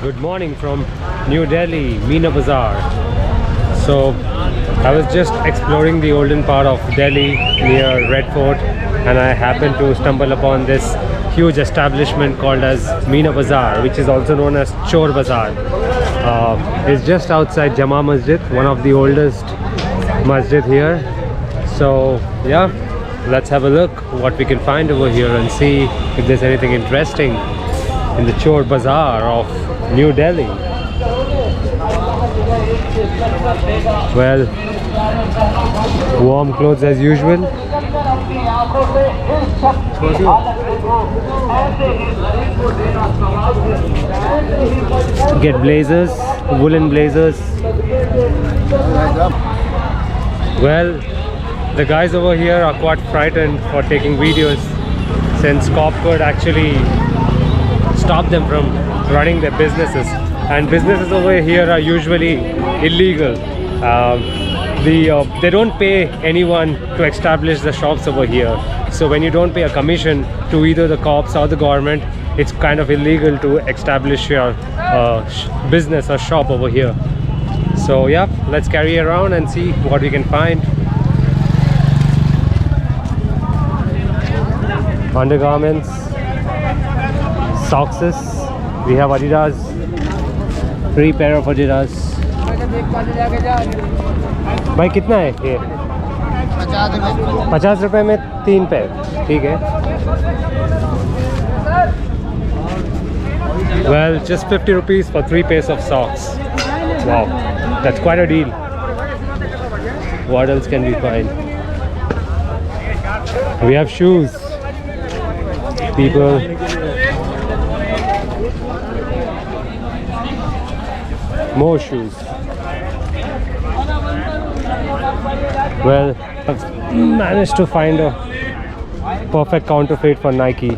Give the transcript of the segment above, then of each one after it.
Good morning from New Delhi, Meena Bazaar. So I was just exploring the olden part of Delhi near Red Fort, and I happened to stumble upon this huge establishment called as Meena Bazaar, which is also known as Chor Bazaar. It's just outside Jama Masjid, one of the oldest masjid here. So yeah, let's have a look what we can find over here and see if there's anything interesting in the Chor Bazaar of New Delhi. Well, warm clothes as usual. Get blazers, woolen blazers. Well, the guys over here are quite frightened for taking videos, since cop could actually stop them from running their businesses, and businesses over here are usually illegal. They don't pay anyone to establish the shops over here, so when you don't pay a commission to either the cops or the government, it's kind of illegal to establish your business or shop over here. So yeah, let's carry around and see what we can find. Undergarments, socks. We have Adidas, 3 pair of Adidas. भाई कितना है ये? 50 रुपए में 3 पैर, ठीक है. Well, just 50 rupees for 3 pairs of socks. Wow, that's quite a deal. What else can we find? We have shoes. People. More shoes. Well, I've managed to find a perfect counterfeit for Nike.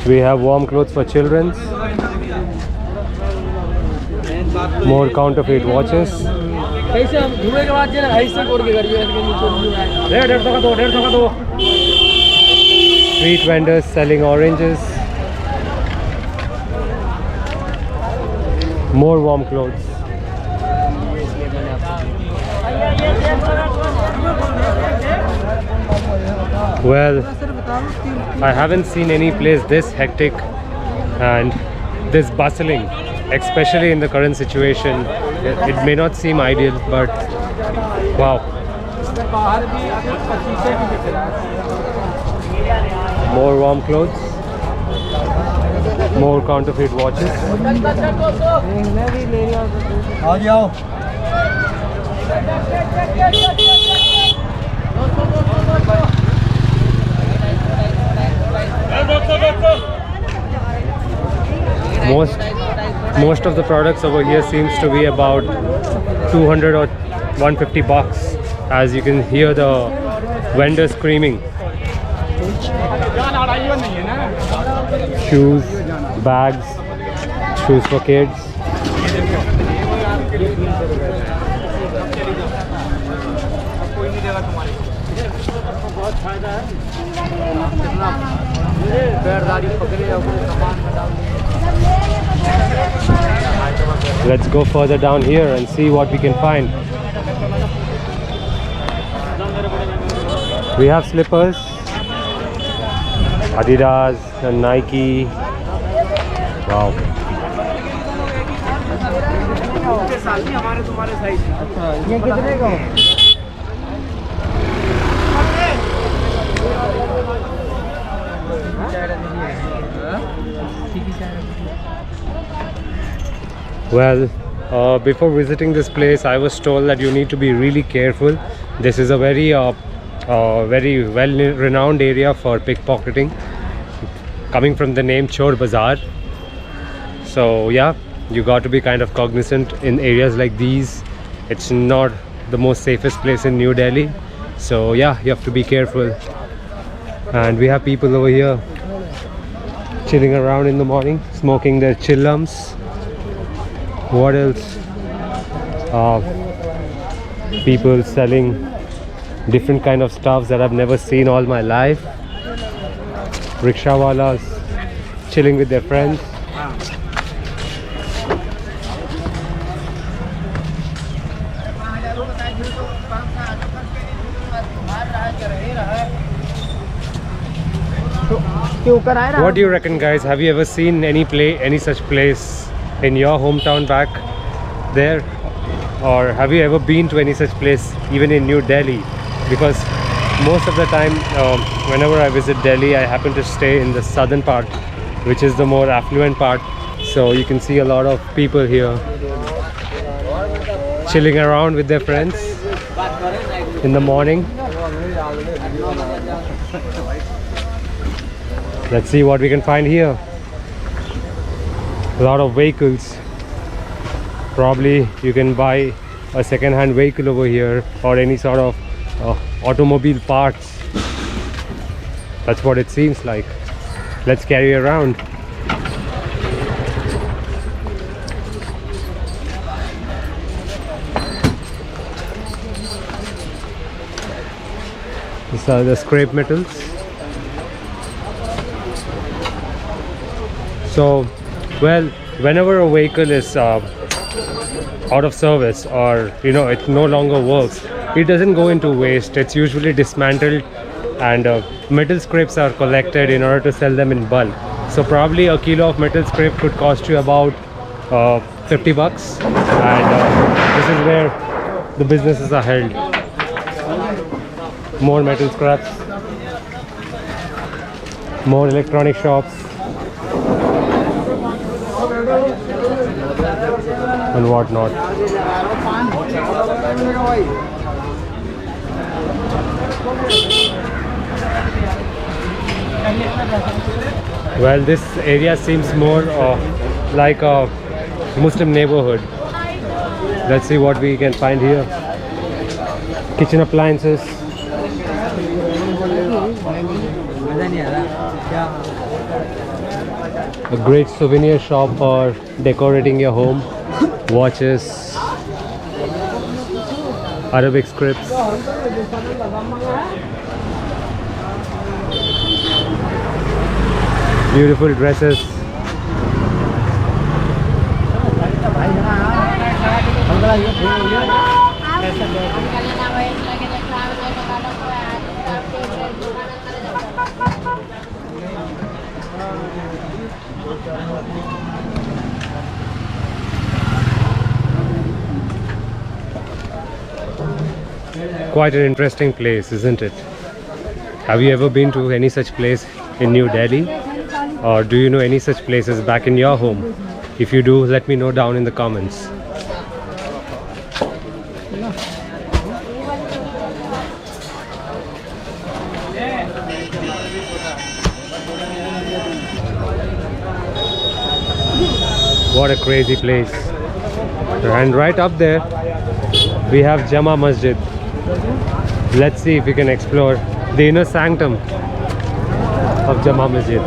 We have warm clothes for children. More counterfeit watches. Street vendors selling oranges. More warm clothes. Well, I haven't seen any place this hectic and this bustling, especially in the current situation. It may not seem ideal, but wow. More warm clothes, more counterfeit watches. Most of the products over here seems to be about 200 or 150 bucks, as you can hear the vendor screaming. Shoes, bags, shoes for kids. Let's go further down here and see what we can find. We have slippers, Adidas and Nike. Wow. Well, before visiting this place, I was told that you need to be really careful. This is a very well-renowned area for pickpocketing, coming from the name Chor Bazaar. So yeah, you got to be kind of cognizant in areas like these. It's not the most safest place in New Delhi. So yeah, you have to be careful. And we have people over here chilling around in the morning, smoking their chillums. What else? People selling different kind of stuffs that I've never seen all my life. rickshaw walas chilling with their friends. What do you reckon, guys? Have you ever seen any such place in your hometown back there, or have you ever been to any such place even in New Delhi? Because most of the time, whenever I visit Delhi, I happen to stay in the southern part, which is the more affluent part. So you can see a lot of people here chilling around with their friends in the morning. Let's see what we can find here. A lot of vehicles. Probably you can buy a second-hand vehicle over here, or any sort of automobile parts. That's what it seems like. Let's carry around. These are the scrap metals. So, well, whenever a vehicle is out of service, or it no longer works, it doesn't go into waste. It's usually dismantled, and metal scraps are collected in order to sell them in bulk. So probably a kilo of metal scrap could cost you about 50 bucks, and this is where the businesses are held. More metal scraps, more electronic shops, and whatnot. Well, this area seems more like a Muslim neighborhood. Let's see what we can find here. Kitchen appliances. A great souvenir shop for decorating your home. Watches, Arabic scripts. Beautiful dresses. Quite an interesting place, isn't it? Have you ever been to any such place in New Delhi? Or do you know any such places back in your home? If you do, let me know down in the comments. What a crazy place. And right up there we have Jama Masjid. Let's see if we can explore the inner sanctum of Jama Masjid.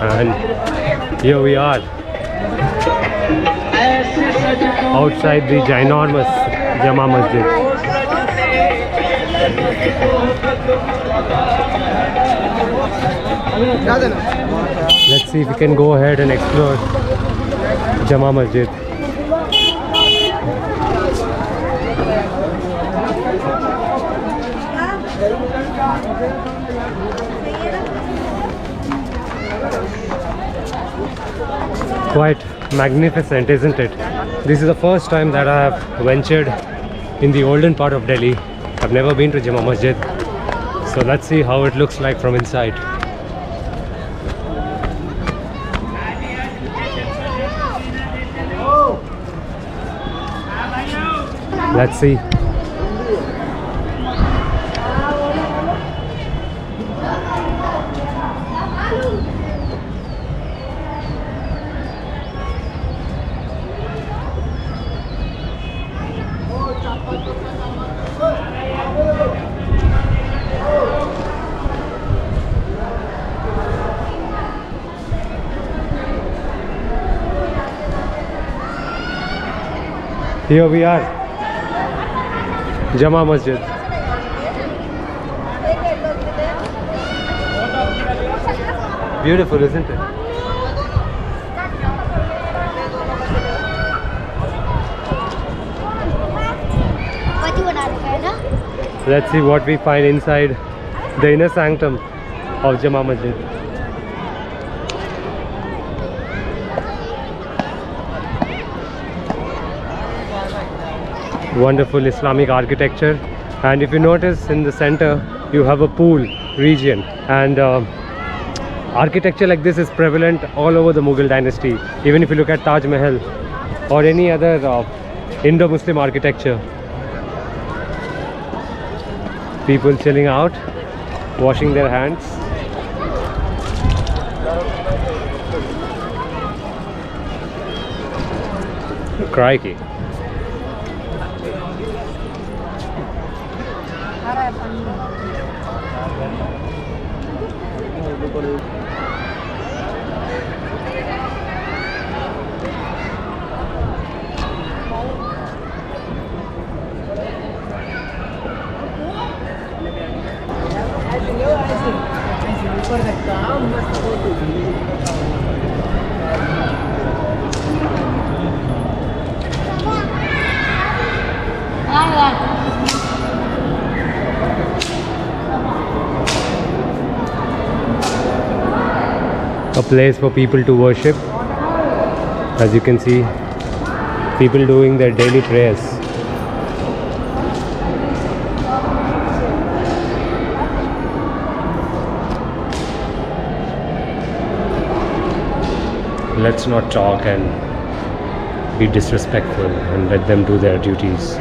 And here we are outside the ginormous Jama Masjid. Let's see if we can go ahead and explore Jama Masjid. Quite magnificent, isn't it? This is the first time that I have ventured in the olden part of Delhi. I've never been to Jama Masjid. So let's see how it looks like from inside. Let's see. Here we are, Jama Masjid. Beautiful, isn't it? Let's see what we find inside the inner sanctum of Jama Masjid. Wonderful Islamic architecture, and if you notice in the center you have a pool region, and architecture like this is prevalent all over the Mughal dynasty. Even if you look at Taj Mahal or any other Indo-Muslim architecture, people chilling out, washing their hands. Crikey. A place for people to worship. As you can see, people doing their daily prayers. Let's not talk and be disrespectful and let them do their duties.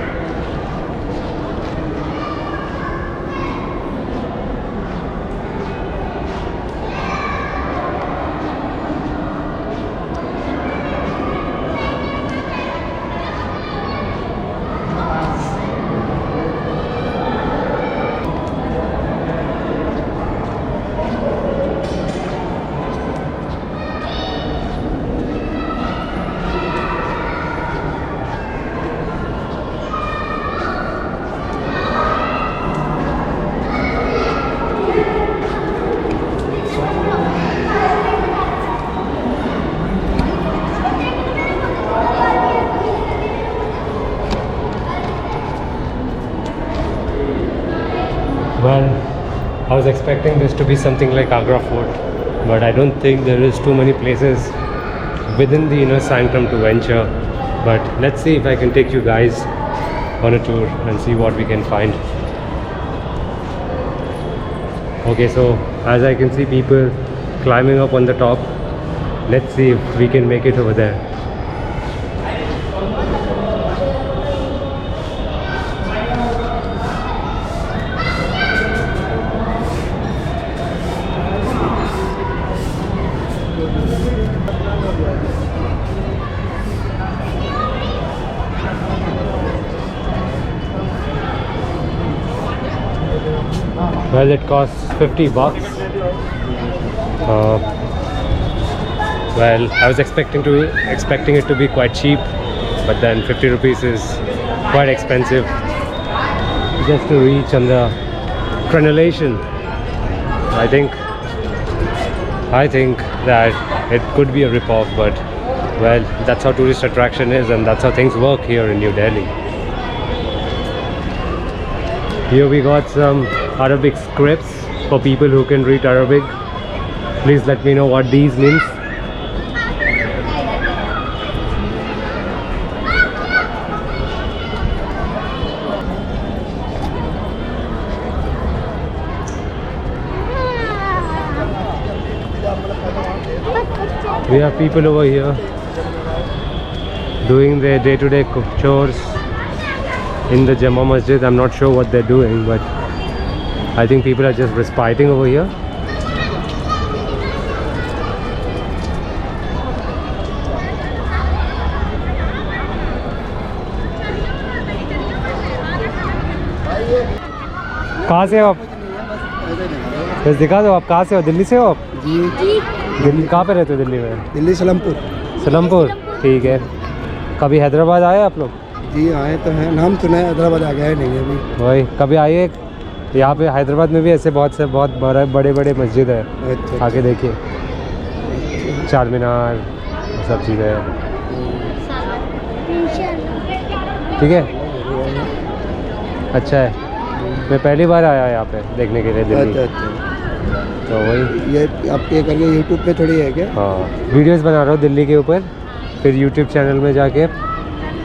Well, I was expecting this to be something like Agra Fort, but I don't think there is too many places within the inner sanctum to venture. But let's see if I can take you guys on a tour and see what we can find. Okay, so as I can see people climbing up on the top, let's see if we can make it over there. Well, it costs 50 bucks. Well, I was expecting it to be quite cheap, but then 50 rupees is quite expensive just to reach on the crenellation. I think that it could be a rip-off, but well, that's how tourist attraction is, and that's how things work here in New Delhi. Here we got some Arabic scripts for people who can read Arabic. Please let me know what these means. We have people over here doing their day-to-day chores in the Jama Masjid. I'm not sure what they're doing, but I think people are just respiting over here. कहाँ से हो आप? बस दिखा दो, आप कहाँ से हो? दिल्ली से हो आप? जी। दिल्ली कहाँ पे रहते हो दिल्ली में? दिल्ली सलमपुर। सलमपुर, ठीक है। कभी हैदराबाद आए आप लोग? जी आए तो हैं, नाम सुना है, हैदराबाद आ गया है नहीं अभी। वही कभी आइए, यहाँ पे हैदराबाद में भी ऐसे बहुत बड़े बड़े मस्जिद है, अच्छा आके देखिए, चार मीनार सब चीज़ें हैं। ठीक है, अच्छा है। मैं पहली बार आया यहाँ पे देखने के लिए दिल्ली। अच्छा अच्छा, तो वही ये आप ये करके यूट्यूब पे थोड़ी है क्या? हाँ, वीडियोस बना रहा हूँ दिल्ली के ऊपर, फिर यूट्यूब चैनल में जाके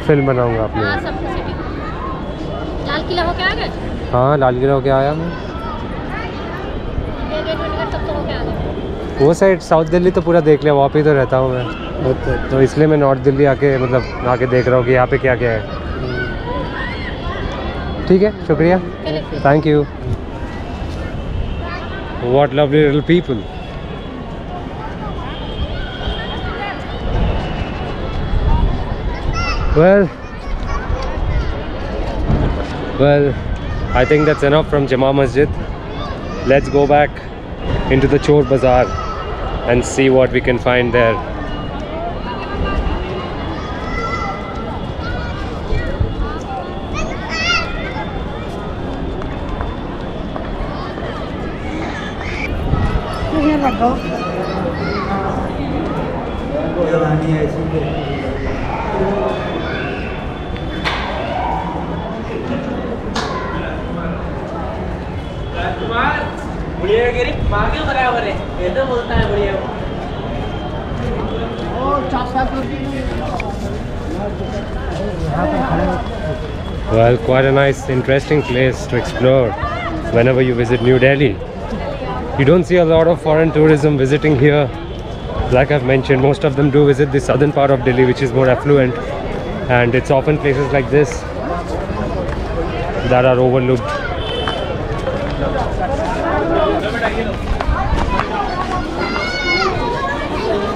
फिल्म बनाऊँगा अपनी। हाँ, सब कुछ सेटिंग। लाल किला होके आ गए? हाँ, लाल किला होके आया मैं। ये गेट वेट सब तो होके आ गए। वो साइड साउथ दिल्ली तो पूरा देख लिया, वहाँ पे ही तो रहता हूँ मैं, अच्छा तो इसलिए मैं नॉर्थ दिल्ली आके मतलब आके देख रहा हूँ कि यहाँ पे क्या क्या है। ठीक है, शुक्रिया, thank you. What lovely little people. Well, I think that's enough from Jama Masjid. Let's go back into the Chor Bazaar and see what we can find there. बढ़िया गिरी मांगे बराबर है, ये तो बोलता है बढ़िया। Well, quite a nice, interesting place to explore whenever you visit New Delhi. You don't see a lot of foreign tourism visiting here. Like I've mentioned, most of them do visit the southern part of Delhi, which is more affluent, and it's often places like this that are overlooked.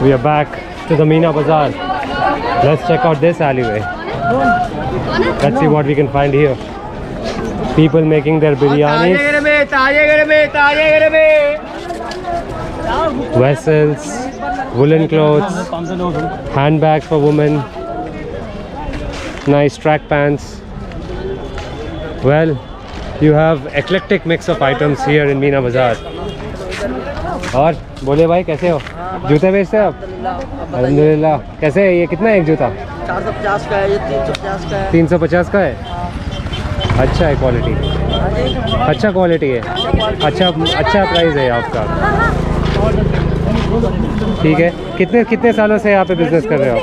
We are back to the Meena Bazaar. Let's check out this alleyway. Let's see what we can find here. People making their biryanis, vessels, woolen clothes, handbags for women, nice track pants. Well, you have eclectic mix of items here in Meena Bazaar. और बोले भाई कैसे हो? जूते बेचते हैं आप? अल्हम्दुलिल्लाह। कैसे है ये, कितना है एक जूता? 450 का है, ये 350 का है। 350 का है। अच्छा है क्वालिटी, अच्छा क्वालिटी है, अच्छा प्राइस है आपका। ठीक है, कितने सालों से यहाँ पे बिजनेस कर रहे हो आप?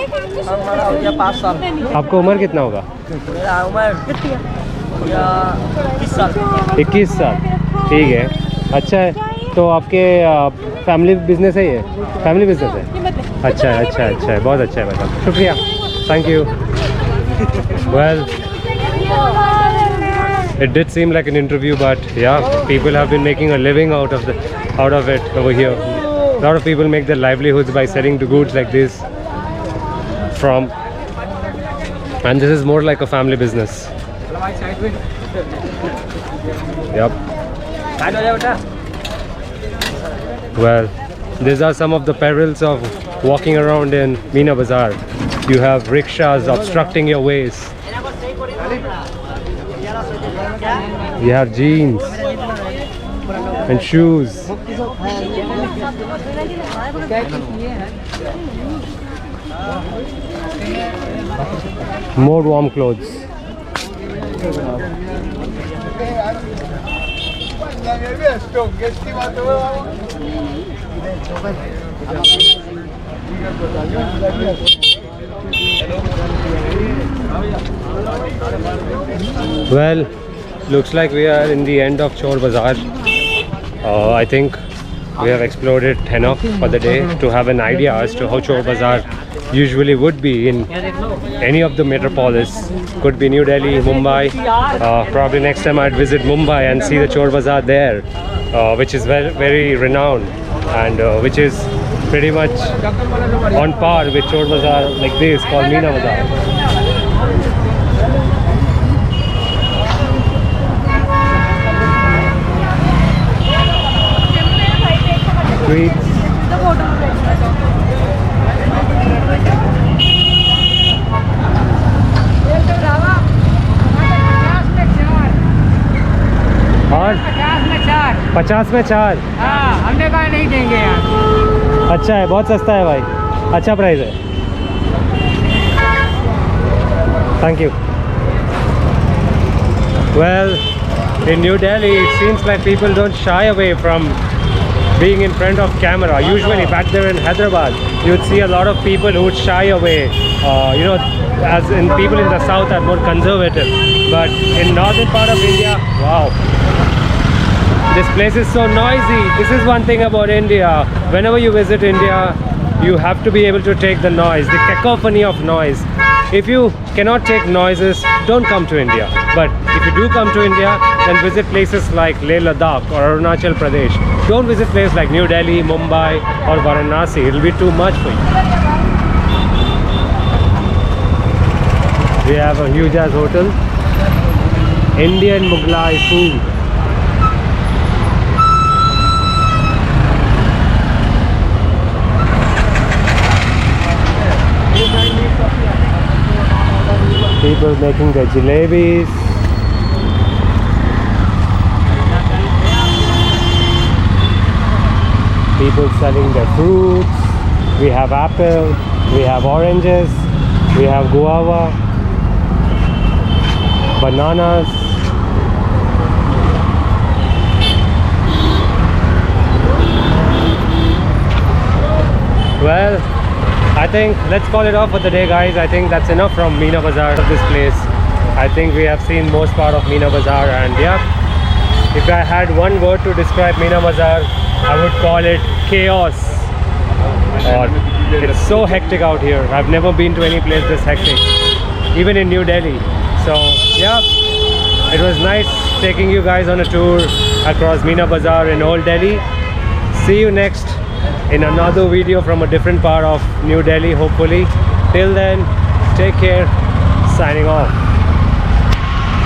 हमारा हो गया 5 साल। आपको उम्र कितना होगा? मेरा उम्र 21 साल। 21 साल, ठीक है, अच्छा है। तो आपके फैमिली बिजनेस है ये? फैमिली बिजनेस है, अच्छा है, अच्छा है, अच्छा है, बहुत अच्छा है भाई साहब, शुक्रिया, thank you. Well, it did seem like an interview, but yeah, people have been making a living out of it over here. A lot of people make their livelihoods by selling the goods like this and this is more like a family business. Yep. Well, these are some of the perils of walking around in Meena Bazaar. You have rickshaws obstructing your ways. You have jeans and shoes. More warm clothes. Well, looks like we are in the end of Chor Bazaar. I think we have explored it enough for the day to have an idea as to how Chor Bazaar usually would be in any of the metropolis. Could be New Delhi, Mumbai. Probably next time I'd visit Mumbai and see the Chor Bazaar there, which is very, very renowned and which is pretty much on par with Chor Bazaar like this called Meena Bazaar. Sweets. और 50 में 4। 50 में 4। हाँ, हमने कहा नहीं देंगे यार। अच्छा है, बहुत सस्ता है भाई, अच्छा प्राइस है। Thank you. Well, in New Delhi, it seems like people don't shy away from being in front of camera. Usually back there in Hyderabad, you'd see a lot of people who would shy away. As in people in the south are more conservative. But in northern part of India, wow. This place is so noisy. This is one thing about India. Whenever you visit India, you have to be able to take the noise, the cacophony of noise. If you cannot take noises, don't come to India. But if you do come to India, then visit places like Leh Ladakh or Arunachal Pradesh. Don't visit places like New Delhi, Mumbai or Varanasi. It will be too much for you. We have a huge ass hotel. Indian Mughlai food. People making their jalebis. People selling their fruits. We have apple, we have oranges, we have guava, bananas. Well, I think let's call it off for the day, guys. I think that's enough from Meena Bazaar of this place. I think we have seen most part of Meena Bazaar, and yeah, if I had one word to describe Meena Bazaar, I would call it chaos. Or it's so hectic out here. I've never been to any place this hectic, even in New Delhi. So yeah, it was nice taking you guys on a tour across Meena Bazaar in Old Delhi. See you next in another video from a different part of New Delhi, hopefully. Till then, take care. Signing off.